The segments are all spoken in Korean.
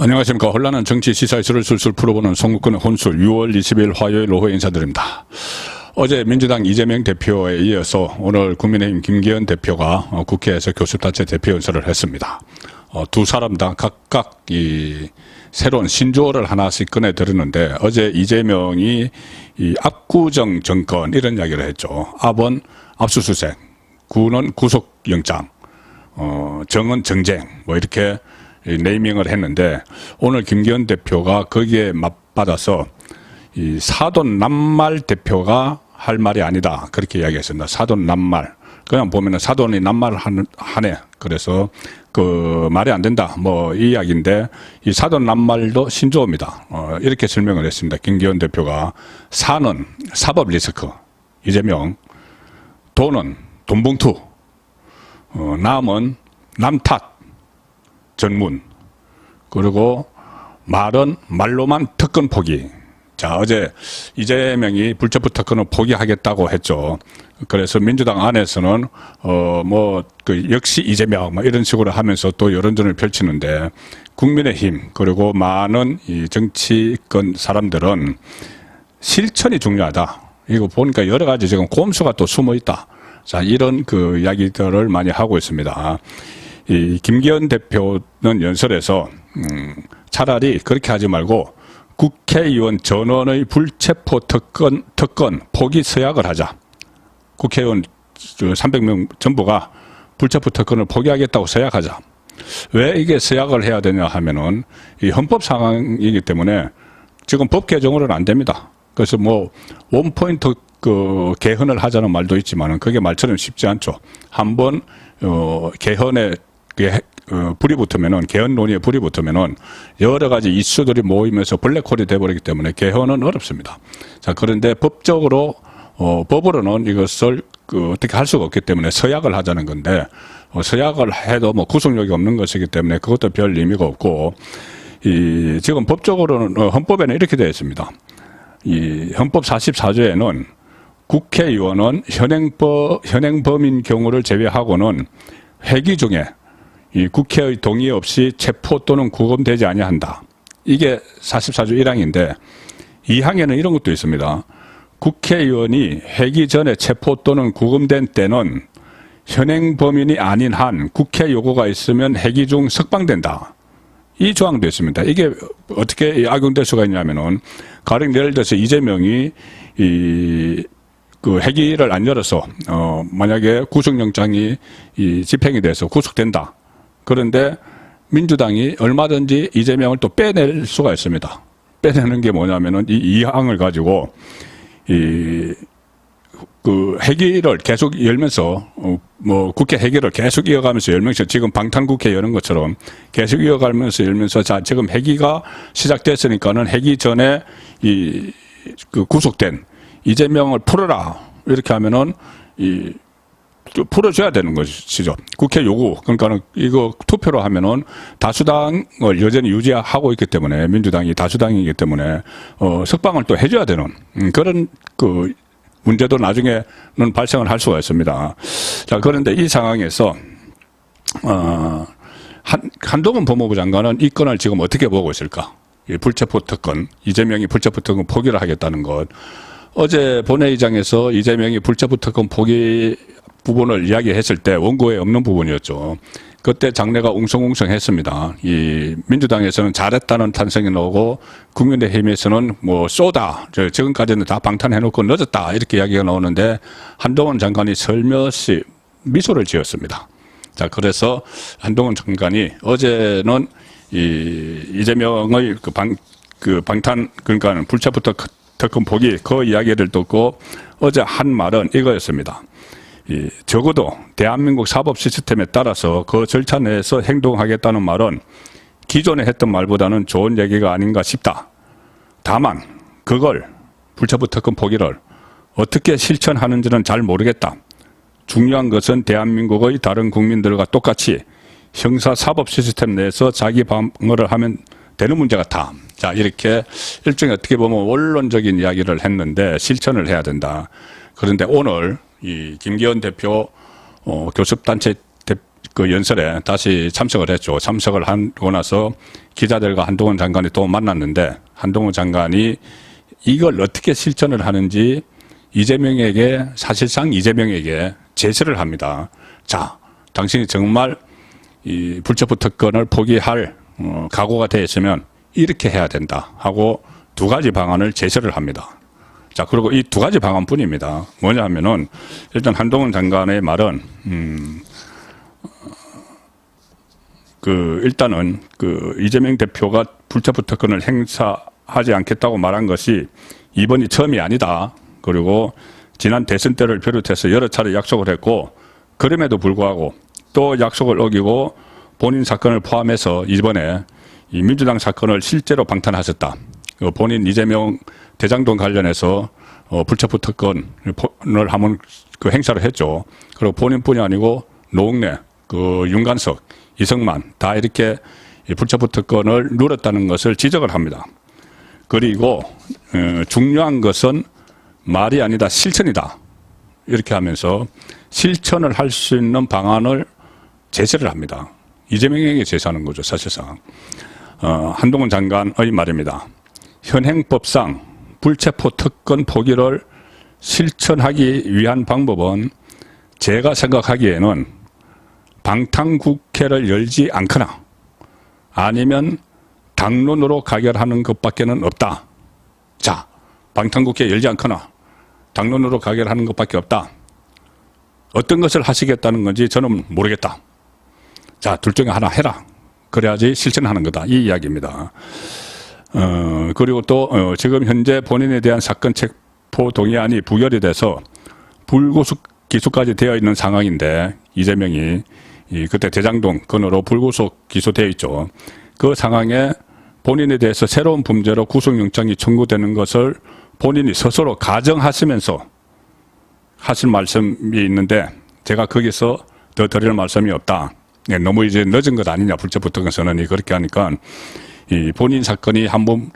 안녕하십니까. 혼란한 정치 시사 이슈를 술술 풀어보는 송국근의 혼술 6월 20일 화요일 오후에 인사드립니다. 어제 민주당 이재명 대표에 이어서 오늘 국민의힘 김기현 대표가 국회에서 교섭단체 대표 연설을 했습니다. 두 사람 다 각각 이 새로운 신조어를 하나씩 꺼내 들었는데, 어제 이재명이 이 압구정 정권 이런 이야기를 했죠. 압은 압수수색, 구는 구속영장, 정은 정쟁, 뭐 이렇게 네이밍을 했는데, 오늘 김기현 대표가 거기에 맞받아서 이 사돈 낱말 대표가 할 말이 아니다, 그렇게 이야기했습니다. 사돈 낱말, 그냥 보면은 사돈이 낱말하네, 그래서 그 말이 안 된다, 뭐 이 이야기인데, 이 사돈 낱말도 신조어입니다. 이렇게 설명을 했습니다. 김기현 대표가 사는 사법 리스크, 이재명, 돈은 돈봉투, 남은 남 탓, 전문, 그리고 말은 말로만 특권 포기. 자, 어제 이재명이 불체포 특권을 포기하겠다고 했죠. 그래서 민주당 안에서는 역시 이재명 뭐 이런 식으로 하면서 또 여론전을 펼치는데, 국민의힘 그리고 많은 이 정치권 사람들은 실천이 중요하다. 이거 보니까 여러 가지 지금 꼼수가 또 숨어 있다. 자, 이런 그 이야기들을 많이 하고 있습니다. 이 김기현 대표는 연설에서 차라리 그렇게 하지 말고 국회의원 전원의 불체포 특권 포기 서약을 하자. 국회의원 300명 전부가 불체포 특권을 포기하겠다고 서약하자. 왜 이게 서약을 해야 되냐 하면은 이 헌법 상황이기 때문에 지금 법 개정으로는 안 됩니다. 그래서 뭐 원포인트 그 개헌을 하자는 말도 있지만은 그게 말처럼 쉽지 않죠. 한번 개헌에 불이 붙으면은, 개헌 논의에 불이 붙으면은 여러 가지 이슈들이 모이면서 블랙홀이 돼버리기 때문에 개헌은 어렵습니다. 자, 그런데 법적으로 법으로는 이것을 어떻게 할 수가 없기 때문에 서약을 하자는 건데, 서약을 해도 뭐 구속력이 없는 것이기 때문에 그것도 별 의미가 없고, 지금 법적으로는 헌법에는 이렇게 되어 있습니다. 이 헌법 44조에는 국회의원은 현행범인 경우를 제외하고는 회기 중에 이 국회의 동의 없이 체포 또는 구금되지 아니한다. 이게 44조 1항인데 2항에는 이런 것도 있습니다. 국회의원이 회기 전에 체포 또는 구금된 때는 현행 범인이 아닌 한 국회 요구가 있으면 회기 중 석방된다. 이 조항도 있습니다. 이게 어떻게 악용될 수가 있냐면은, 가령 예를 들어서 이재명이 그 회기를 안 열어서 만약에 구속영장이 집행이 돼서 구속된다. 그런데 민주당이 얼마든지 이재명을 또 빼낼 수가 있습니다. 빼내는 게 뭐냐면은 이 항을 가지고 그 회기를 계속 열면서 국회 회기를 계속 이어가면서 열면서, 지금 방탄국회 여는 것처럼 계속 이어가면서 열면서, 자, 지금 회기가 시작됐으니까는 회기 전에 그 구속된 이재명을 풀어라, 이렇게 하면은 풀어줘야 되는 것이죠. 국회 요구. 그러니까는 이거 투표로 하면은 다수당을 여전히 유지하고 있기 때문에, 민주당이 다수당이기 때문에 석방을 또 해줘야 되는 그런 그 문제도 나중에는 발생을 할 수가 있습니다. 자, 그런데 이 상황에서 한동훈 법무부 장관은 이 건을 지금 어떻게 보고 있을까? 이 불체포 특권, 이재명이 불체포 특권 포기를 하겠다는 것. 어제 본회의장에서 이재명이 불체포 특권 포기 부분을 이야기했을 때 원고에 없는 부분이었죠. 그때 장내가 웅성웅성했습니다. 이 민주당에서는 잘했다는 탄성이 나오고, 국민의힘에서는 뭐 쏘다, 지금까지는 다 방탄해놓고 늦었다, 이렇게 이야기가 나오는데, 한동훈 장관이 슬며시 미소를 지었습니다. 자, 그래서 한동훈 장관이 어제는 이재명의 방탄, 그러니까 불체포 특권 포기 그 이야기를 듣고 어제 한 말은 이거였습니다. 적어도 대한민국 사법 시스템에 따라서 그 절차 내에서 행동하겠다는 말은 기존에 했던 말보다는 좋은 얘기가 아닌가 싶다. 다만 그걸, 불체포 특권 포기를 어떻게 실천하는지는 잘 모르겠다. 중요한 것은 대한민국의 다른 국민들과 똑같이 형사 사법 시스템 내에서 자기 방어를 하면 되는 문제 같아. 자, 이렇게 일종의 어떻게 보면 원론적인 이야기를 했는데 실천을 해야 된다. 그런데 오늘 이 김기현 대표 교섭단체 그 연설에 다시 참석을 했죠. 참석을 하고 나서 기자들과 한동훈 장관이 또 만났는데 한동훈 장관이 이걸 어떻게 실천을 하는지 사실상 이재명에게 제시를 합니다. 자, 당신이 정말 이 불체포 특권을 포기할 각오가 되어 있으면 이렇게 해야 된다 하고 두 가지 방안을 제시를 합니다. 자, 그리고 이 두 가지 방안뿐입니다. 뭐냐 하면은 일단 한동훈 장관의 말은 일단은 이재명 대표가 불체포 특권을 행사하지 않겠다고 말한 것이 이번이 처음이 아니다. 그리고 지난 대선 때를 비롯해서 여러 차례 약속을 했고 그럼에도 불구하고 또 약속을 어기고 본인 사건을 포함해서 이번에 이 민주당 사건을 실제로 방탄하셨다. 본인 이재명 대장동 관련해서 불체포 특권을 한번 행사를 했죠. 그리고 본인뿐이 아니고 노웅래, 윤관석, 이성만 다 이렇게 불체포 특권을 누렸다는 것을 지적을 합니다. 그리고 중요한 것은 말이 아니다 실천이다. 이렇게 하면서 실천을 할 수 있는 방안을 제시를 합니다. 이재명에게 제시하는 거죠, 사실상. 한동훈 장관의 말입니다. 현행법상 불체포 특권 포기를 실천하기 위한 방법은 제가 생각하기에는 방탄국회를 열지 않거나 아니면 당론으로 가결하는 것밖에는 없다. 자, 방탄국회 열지 않거나 당론으로 가결하는 것밖에 없다. 어떤 것을 하시겠다는 건지 저는 모르겠다. 자, 둘 중에 하나 해라. 그래야지 실천하는 거다. 이 이야기입니다. 그리고 또 지금 현재 본인에 대한 사건 체포 동의안이 부결이 돼서 불구속 기소까지 되어 있는 상황인데 이재명이 그때 대장동 건으로 불구속 기소되어 있죠. 그 상황에 본인에 대해서 새로운 범죄로 구속영장이 청구되는 것을 본인이 스스로 가정하시면서 하실 말씀이 있는데 제가 거기서 더 드릴 말씀이 없다. 너무 이제 늦은 것 아니냐. 불체포 특권 선언이 그렇게 하니까 이 본인 사건이 한번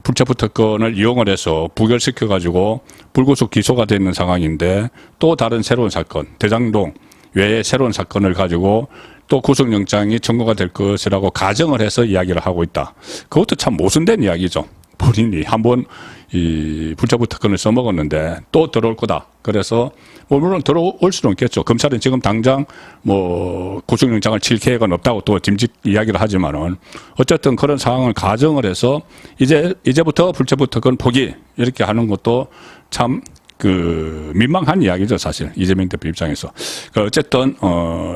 불체포 특권을 이용을 해서 부결시켜 가지고 불구속 기소가 되는 상황인데 또 다른 새로운 사건, 대장동 외에 새로운 사건을 가지고 또 구속영장이 청구가 될 것이라고 가정을 해서 이야기를 하고 있다. 그것도 참 모순된 이야기죠. 본인이 한번 이 불체포 특권을 써먹었는데 또 들어올 거다. 그래서 물론 들어올 수는 있겠죠. 검찰은 지금 당장 구속영장을 칠 계획은 없다고 또 짐짓 이야기를 하지만은 어쨌든 그런 상황을 가정을 해서 이제부터 불체포 특권 포기 이렇게 하는 것도 참 민망한 이야기죠, 사실. 이재명 대표 입장에서. 어쨌든,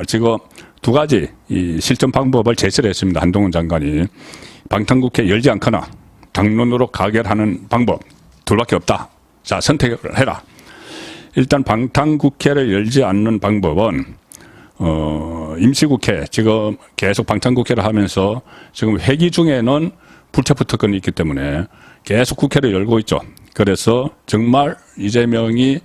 지금 두 가지 이 실천 방법을 제시를 했습니다. 한동훈 장관이. 방탄국회 열지 않거나 당론으로 가결하는 방법 둘밖에 없다. 자, 선택을 해라. 일단 방탄국회를 열지 않는 방법은, 임시국회, 지금 계속 방탄국회를 하면서 지금 회기 중에는 불체포 특권이 있기 때문에 계속 국회를 열고 있죠. 그래서 정말 이재명이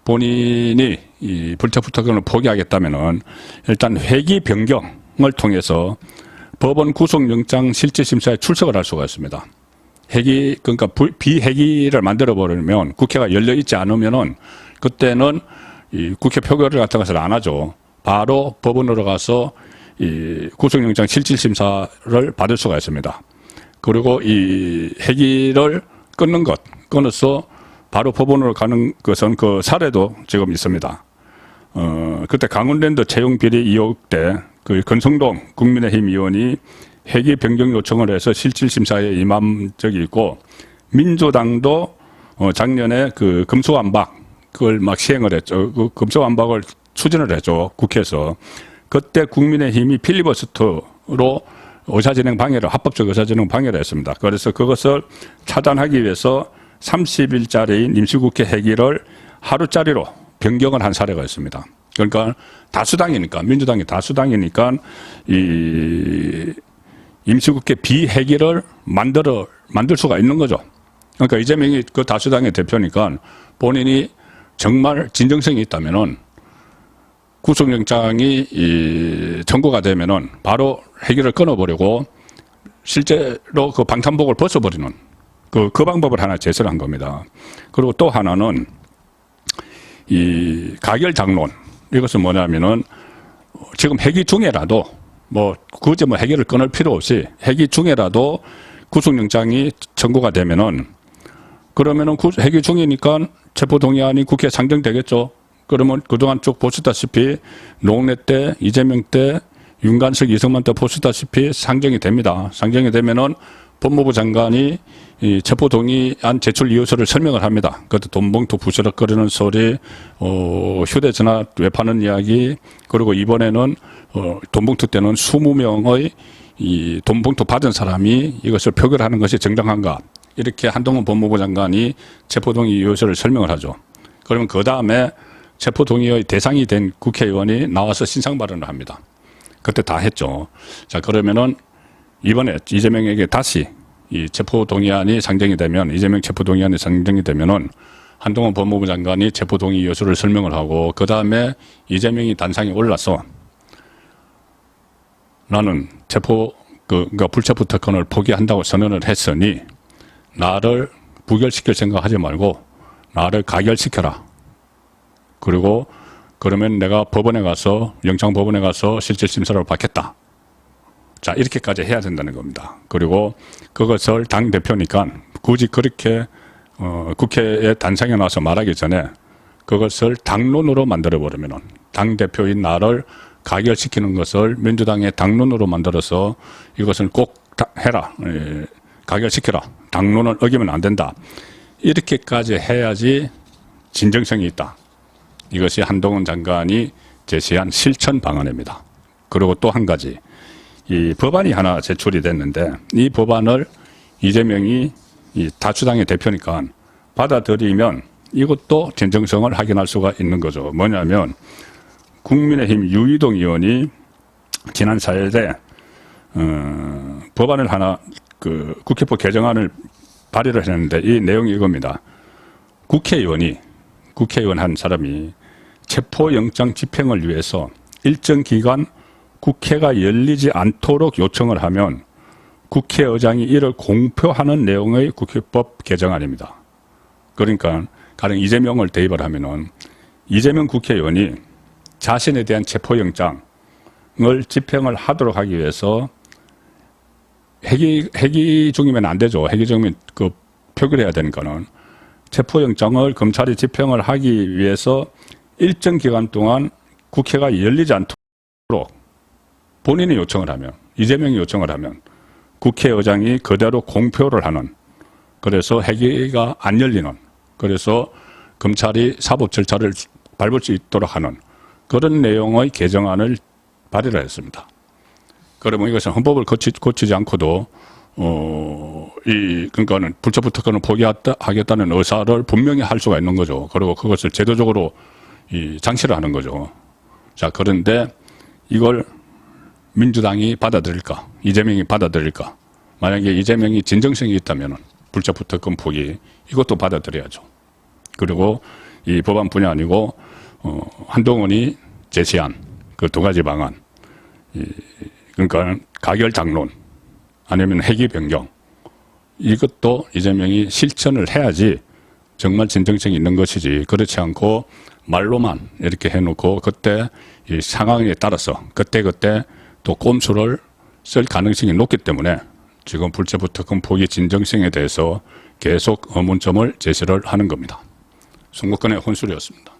본인이 이 불체포 특권을 포기하겠다면은 일단 회기 변경을 통해서 법원 구속영장 실질심사에 출석을 할 수가 있습니다. 그러니까 비회기를 만들어 버리면 국회가 열려 있지 않으면은 그때는 이 국회 표결을 갖다 가서 안 하죠. 바로 법원으로 가서 이 구속영장 실질심사를 받을 수가 있습니다. 그리고 이 회기를 끊어서 바로 법원으로 가는 것은 그 사례도 지금 있습니다. 그때 강원랜드 채용 비리 의혹 때 그 권성동 국민의힘 의원이 회기 변경 요청을 해서 실질심사에 임한 적이 있고 민주당도 작년에 그 금수완박 그걸 막 시행을 했죠. 그 금수완박을 추진을 했죠. 국회에서. 그때 국민의힘이 필리버스터로 합법적 의사진행 방해를 했습니다. 그래서 그것을 차단하기 위해서 30일짜리인 임시국회 회기를 하루짜리로 변경을 한 사례가 있습니다. 그러니까 다수당이니까, 민주당이 다수당이니까 이 임시국회 비회기를 만들 수가 있는 거죠. 그러니까 이재명이 그 다수당의 대표니까 본인이 정말 진정성이 있다면은 구속영장이 청구가 되면은 바로 회기를 끊어버리고 실제로 그 방탄복을 벗어버리는 그 방법을 하나 제시를 한 겁니다. 그리고 또 하나는 이 가결 장론. 이것은 뭐냐면은 지금 회기 중에라도 굳이 해결을 끊을 필요 없이 회기 중에라도 구속영장이 청구가 되면은 그러면은 회기 중이니까 체포동의안이 국회에 상정되겠죠. 그러면 그동안 쭉 보시다시피 노웅래 때, 이재명 때, 윤관석, 이승만 때 보시다시피 상정이 됩니다. 상정이 되면은 법무부 장관이 이 체포동의안 제출 이유서를 설명을 합니다. 그것도 돈봉투 부스럭거리는 소리, 휴대전화 외파는 이야기, 그리고 이번에는 돈봉투 때는 20명의 이 돈봉투 받은 사람이 이것을 표결하는 것이 정당한가, 이렇게 한동훈 법무부 장관이 체포동의 이유서를 설명을 하죠. 그러면 그 다음에 체포동의의 대상이 된 국회의원이 나와서 신상 발언을 합니다. 그때 다 했죠. 자, 그러면은 이번에 이재명에게 다시 이 체포동의안이 상정이 되면, 이재명 체포동의안이 상정이 되면은 한동훈 법무부 장관이 체포동의 이유서를 설명을 하고, 그 다음에 이재명이 단상에 올라서 나는 그러니까 불체포 특권을 포기한다고 선언을 했으니 나를 부결시킬 생각하지 말고 나를 가결시켜라. 그리고 그러면 내가 법원에 가서, 영장법원에 가서 실질심사를 받겠다. 자, 이렇게까지 해야 된다는 겁니다. 그리고 그것을 당대표니까 굳이 그렇게 국회에 단상에 나와서 말하기 전에 그것을 당론으로 만들어버리면, 당대표인 나를 가결시키는 것을 민주당의 당론으로 만들어서 이것을 꼭 해라. 가결시켜라. 당론을 어기면 안 된다. 이렇게까지 해야지 진정성이 있다. 이것이 한동훈 장관이 제시한 실천 방안입니다. 그리고 또 한 가지, 이 법안이 하나 제출이 됐는데 이 법안을 이재명이 이 다수당의 대표니까 받아들이면 이것도 진정성을 확인할 수가 있는 거죠. 뭐냐면 국민의힘 유이동 의원이 지난 4일에 법안을 하나, 국회법 개정안을 발의를 했는데 이 내용이 이겁니다. 국회의원 한 사람이 체포영장 집행을 위해서 일정 기간 국회가 열리지 않도록 요청을 하면 국회의장이 이를 공표하는 내용의 국회법 개정안입니다. 그러니까 가령 이재명을 대입을 하면은 이재명 국회의원이 자신에 대한 체포영장을 집행을 하도록 하기 위해서 회기 중이면 안 되죠. 회기 중이면 표결해야 되니까는 체포영장을 검찰이 집행을 하기 위해서 일정 기간 동안 국회가 열리지 않도록 본인이 요청을 하면, 이재명이 요청을 하면 국회의장이 그대로 공표를 하는, 그래서 회기가 안 열리는, 그래서 검찰이 사법 절차를 밟을 수 있도록 하는 그런 내용의 개정안을 발의를 했습니다. 그러면 이것은 헌법을 고치지 않고도 그러니까는 불체포 특권을 포기하겠다는 의사를 분명히 할 수가 있는 거죠. 그리고 그것을 제도적으로 장치를 하는 거죠. 자, 그런데 이걸 민주당이 받아들일까? 이재명이 받아들일까? 만약에 이재명이 진정성이 있다면 불체포 특권 포기, 이것도 받아들여야죠. 그리고 이 법안뿐이 아니고 한동훈이 제시한 그 두 가지 방안, 그러니까 가결 당론 아니면 회기 변경, 이것도 이재명이 실천을 해야지 정말 진정성이 있는 것이지, 그렇지 않고 말로만 이렇게 해놓고 그때 이 상황에 따라서 그때그때 또 꼼수를 쓸 가능성이 높기 때문에 지금 불체포 특권 포기 진정성에 대해서 계속 의문점을 제시를 하는 겁니다. 송국근의 혼술이었습니다.